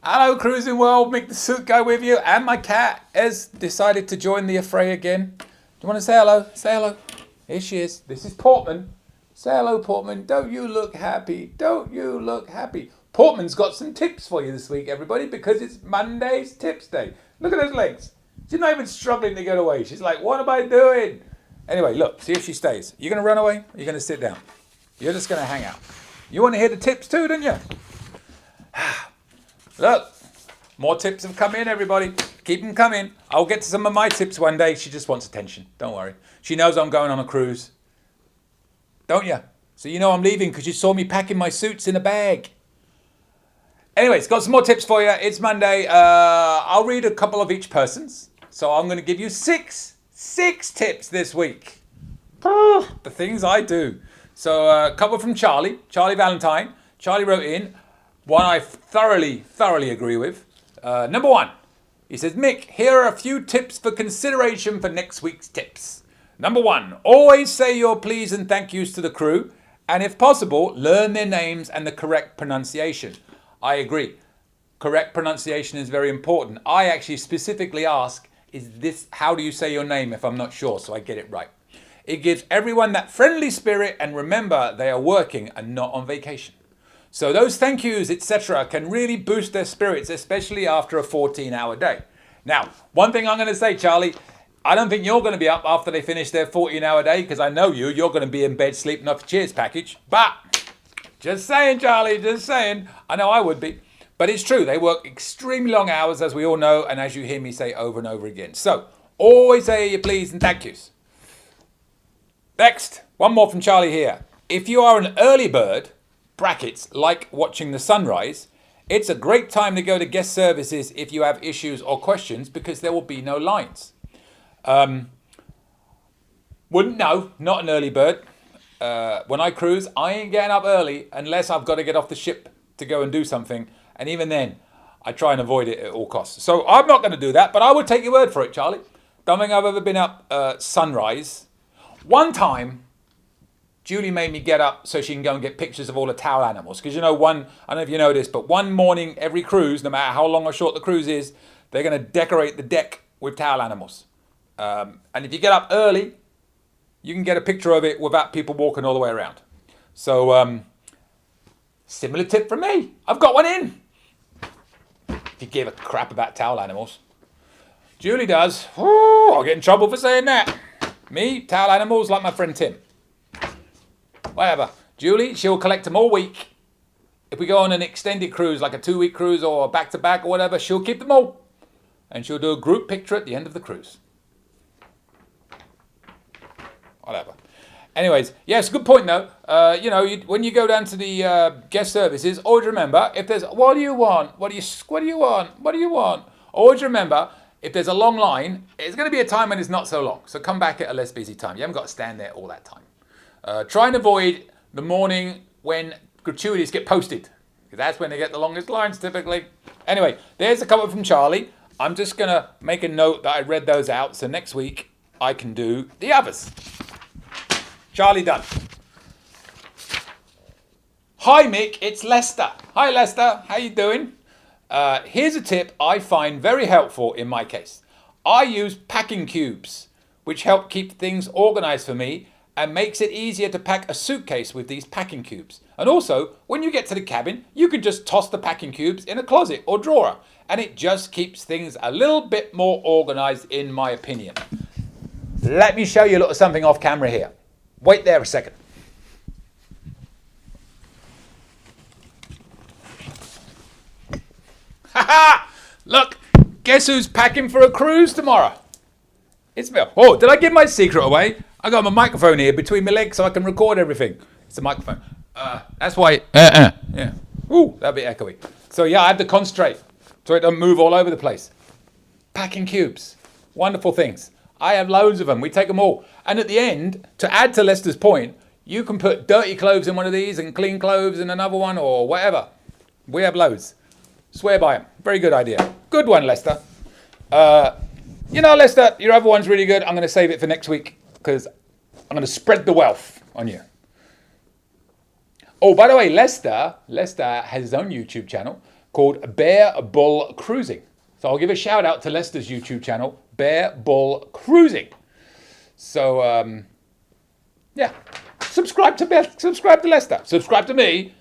Hello, Cruising World. Mick the Suit Guy with you. And my cat has decided to join the affray again. Do you want to say hello? Say hello. Here she is. This is Portman. Say hello, Portman. Don't you look happy? Don't you look happy? Portman's got some tips for you this week, everybody, because it's Monday's Tips Day. Look at those legs. She's not even struggling to get away. She's like, what am I doing? Anyway, look, see if she stays. You going to run away? Or you going to sit down? You're just going to hang out. You want to hear the tips too, don't you? Look, more tips have come in, everybody. Keep them coming. I'll get to some of my tips one day. She just wants attention. Don't worry. She knows I'm going on a cruise. Don't you? So you know I'm leaving because you saw me packing my suits in a bag. Anyways, got some more tips for you. It's Monday. I'll read a couple of each person's. So I'm going to give you six tips this week. The things I do. So a couple from Charlie Valentine. Charlie wrote in one I thoroughly agree with. Number one, he says, Mick, here are a few tips for consideration for next week's tips. Number one, always say your please and thank yous to the crew. And if possible, learn their names and the correct pronunciation. I agree. Correct pronunciation is very important. I actually specifically ask, how do you say your name if I'm not sure, so I get it right. It gives everyone that friendly spirit, and remember, they are working and not on vacation. So those thank yous, etc., can really boost their spirits, especially after a 14-hour day. Now, one thing I'm going to say, Charlie, I don't think you're going to be up after they finish their 14-hour day, because I know you're going to be in bed sleeping off a Cheers package. But, just saying, Charlie, just saying. I know I would be. But it's true, they work extremely long hours, as we all know, and as you hear me say over and over again. So, always say your please and thank yous. Next, one more from Charlie here. If you are an early bird, brackets, like watching the sunrise, it's a great time to go to guest services if you have issues or questions, because there will be no lines. Not an early bird. When I cruise, I ain't getting up early unless I've got to get off the ship to go and do something. And even then, I try and avoid it at all costs. So I'm not going to do that, but I would take your word for it, Charlie. Don't think I've ever been up sunrise. One time, Julie made me get up so she can go and get pictures of all the towel animals. Because I don't know if you know this, but one morning, every cruise, no matter how long or short the cruise is, they're going to decorate the deck with towel animals. And if you get up early, you can get a picture of it without people walking all the way around. So, similar tip from me. I've got one in. If you give a crap about towel animals. Julie does. Ooh, I'll get in trouble for saying that. Me, towel animals, like my friend Tim. Whatever. Julie, she'll collect them all week. If we go on an extended cruise, like a 2-week cruise or back-to-back or whatever, she'll keep them all. And she'll do a group picture at the end of the cruise. Whatever. Anyways, yes, good point though. When you go down to the guest services, always remember, if there's, what do you want? What do you want? Always remember, if there's a long line, it's going to be a time when it's not so long. So come back at a less busy time. You haven't got to stand there all that time. Try and avoid the morning when gratuities get posted, because that's when they get the longest lines typically. Anyway, there's a couple from Charlie. I'm just going to make a note that I read those out, so next week I can do the others. Charlie done. Hi Mick, it's Lester. Hi Lester, how you doing? Here's a tip I find very helpful in my case. I use packing cubes, which help keep things organized for me and makes it easier to pack a suitcase with these packing cubes. And also, when you get to the cabin, you can just toss the packing cubes in a closet or drawer, and it just keeps things a little bit more organized in my opinion. Let me show you a little something off camera here. Wait there a second. Look, guess who's packing for a cruise tomorrow? It's me. Oh, did I give my secret away? I got my microphone here between my legs so I can record everything. It's a microphone. That's why. Yeah. Ooh, that'd be echoey. So yeah, I have to concentrate so it doesn't move all over the place. Packing cubes, wonderful things. I have loads of them. We take them all. And at the end, to add to Lester's point, you can put dirty clothes in one of these and clean clothes in another one or whatever. We have loads. Swear by them. Very good idea. Good one, Lester. Lester, your other one's really good. I'm going to save it for next week because I'm going to spread the wealth on you. Oh, by the way, Lester has his own YouTube channel. called Bear Bull Cruising. So I'll give a shout out to Lester's YouTube channel, Bear Bull Cruising. So yeah, subscribe to Lester. Subscribe to me.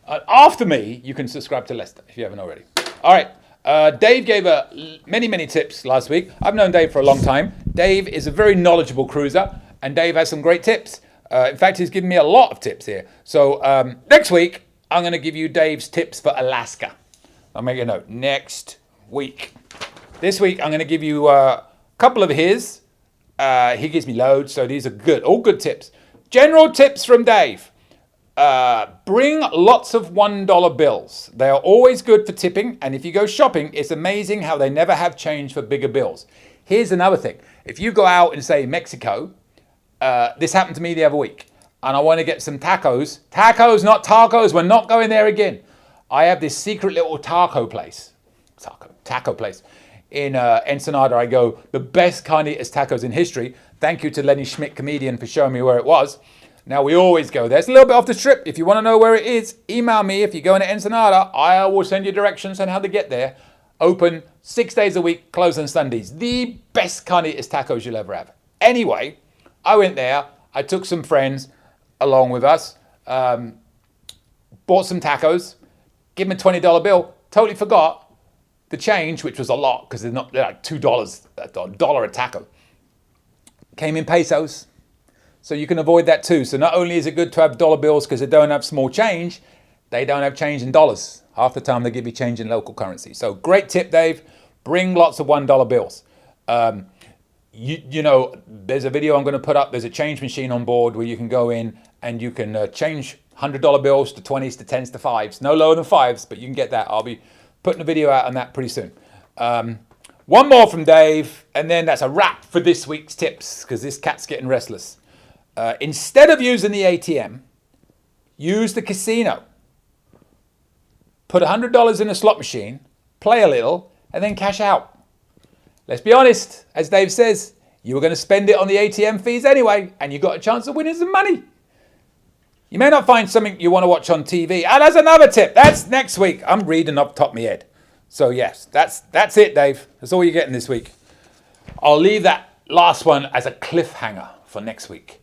After me, you can subscribe to Lester if you haven't already. All right. Dave gave many tips last week. I've known Dave for a long time. Dave is a very knowledgeable cruiser, and Dave has some great tips. In fact, he's given me a lot of tips here. So next week, I'm going to give you Dave's tips for Alaska. I'll make a note. Next week. This week, I'm going to give you a couple of his. He gives me loads, so these are good. All good tips. General tips from Dave. Bring lots of $1 bills. They are always good for tipping, and if you go shopping, it's amazing how they never have change for bigger bills. Here's another thing. If you go out and say Mexico, this happened to me the other week, and I want to get some tacos. Tacos, not tacos. We're not going there again. I have this secret little taco place in Ensenada. I go, the best carnitas tacos in history. Thank you to Lenny Schmidt, comedian, for showing me where it was. Now, we always go there. It's a little bit off the strip. If you want to know where it is, email me. If you're going to Ensenada, I will send you directions on how to get there. Open 6 days a week, closed on Sundays. The best carnitas tacos you'll ever have. Anyway, I went there. I took some friends along with us. Bought some tacos. Give them a $20 bill. Totally forgot the change, which was a lot because they're like $2, $1 a taco. Came in pesos. So you can avoid that too. So not only is it good to have dollar bills because they don't have small change, they don't have change in dollars. Half the time they give you change in local currency. So great tip, Dave. Bring lots of $1 bills. You know, there's a video I'm going to put up. There's a change machine on board where you can go in and you can change $100 bills to 20s to 10s to 5s. No lower than 5s, but you can get that. I'll be putting a video out on that pretty soon. One more from Dave, and then that's a wrap for this week's tips because this cat's getting restless. Instead of using the ATM, use the casino. Put $100 in a slot machine, play a little, and then cash out. Let's be honest, as Dave says, you were going to spend it on the ATM fees anyway, and you got a chance of winning some money. You may not find something you want to watch on TV. And that's another tip. That's next week. I'm reading up top of my head. So yes, that's it, Dave. That's all you're getting this week. I'll leave that last one as a cliffhanger for next week.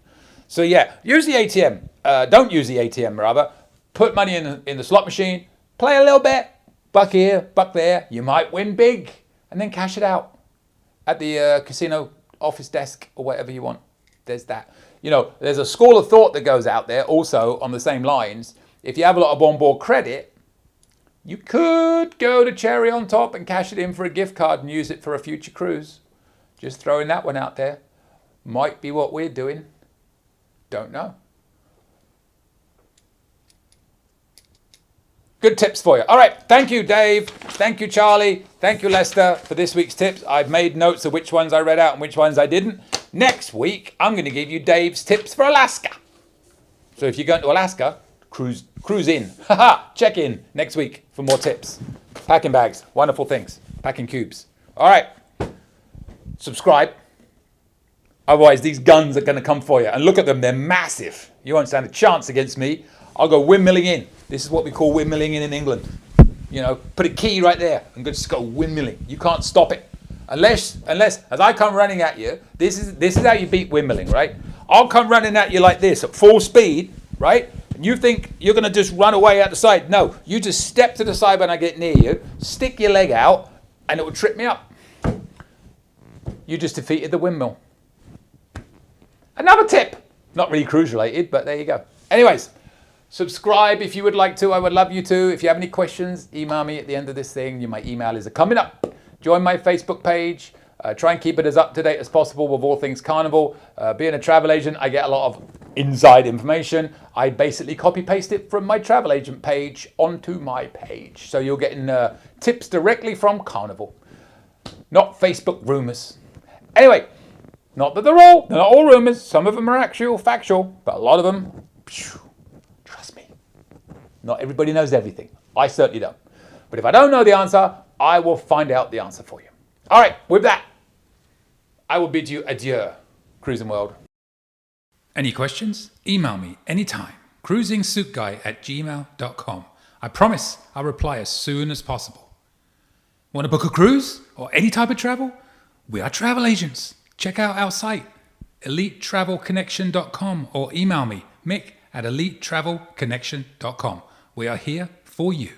So yeah, use the ATM. Don't use the ATM, rather. Put money in the slot machine. Play a little bit. Buck here, buck there. You might win big. And then cash it out at the casino office desk or whatever you want. There's that. You know, there's a school of thought that goes out there also on the same lines. If you have a lot of onboard credit, you could go to Cherry on Top and cash it in for a gift card and use it for a future cruise. Just throwing that one out there. Might be what we're doing. Don't know. Good tips for you. All right. Thank you, Dave. Thank you, Charlie. Thank you, Lester, for this week's tips. I've made notes of which ones I read out and which ones I didn't. Next week, I'm going to give you Dave's tips for Alaska. So if you're going to Alaska, cruise in. Check in next week for more tips. Packing bags, wonderful things. Packing cubes. All right. Subscribe. Otherwise, these guns are going to come for you. And look at them. They're massive. You won't stand a chance against me. I'll go windmilling in. This is what we call windmilling in England. You know, put a key right there and just go windmilling. You can't stop it. Unless, as I come running at you, this is how you beat windmilling, right? I'll come running at you like this at full speed, right? And you think you're going to just run away out the side. No, you just step to the side when I get near you, stick your leg out, and it will trip me up. You just defeated the windmill. Another tip. Not really cruise related, but there you go. Anyways, subscribe if you would like to. I would love you to. If you have any questions, email me at the end of this thing. My email is coming up. Join my Facebook page. Try and keep it as up to date as possible with all things Carnival. Being a travel agent, I get a lot of inside information. I basically copy paste it from my travel agent page onto my page. So you're getting tips directly from Carnival, not Facebook rumors. Anyway, not that they're not all rumors. Some of them are actual, factual, but a lot of them, trust me, not everybody knows everything. I certainly don't. But if I don't know the answer, I will find out the answer for you. All right, with that, I will bid you adieu, Cruising World. Any questions? Email me anytime. cruisingsuitguy@gmail.com. I promise I'll reply as soon as possible. Want to book a cruise or any type of travel? We are travel agents. Check out our site, elitetravelconnection.com, or email me, Mick, at elitetravelconnection.com. We are here for you.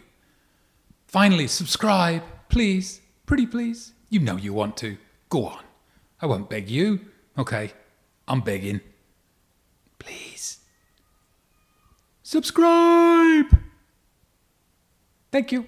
Finally, subscribe, please. Pretty please. You know you want to. Go on. I won't beg you. Okay, I'm begging. Please. Subscribe. Thank you.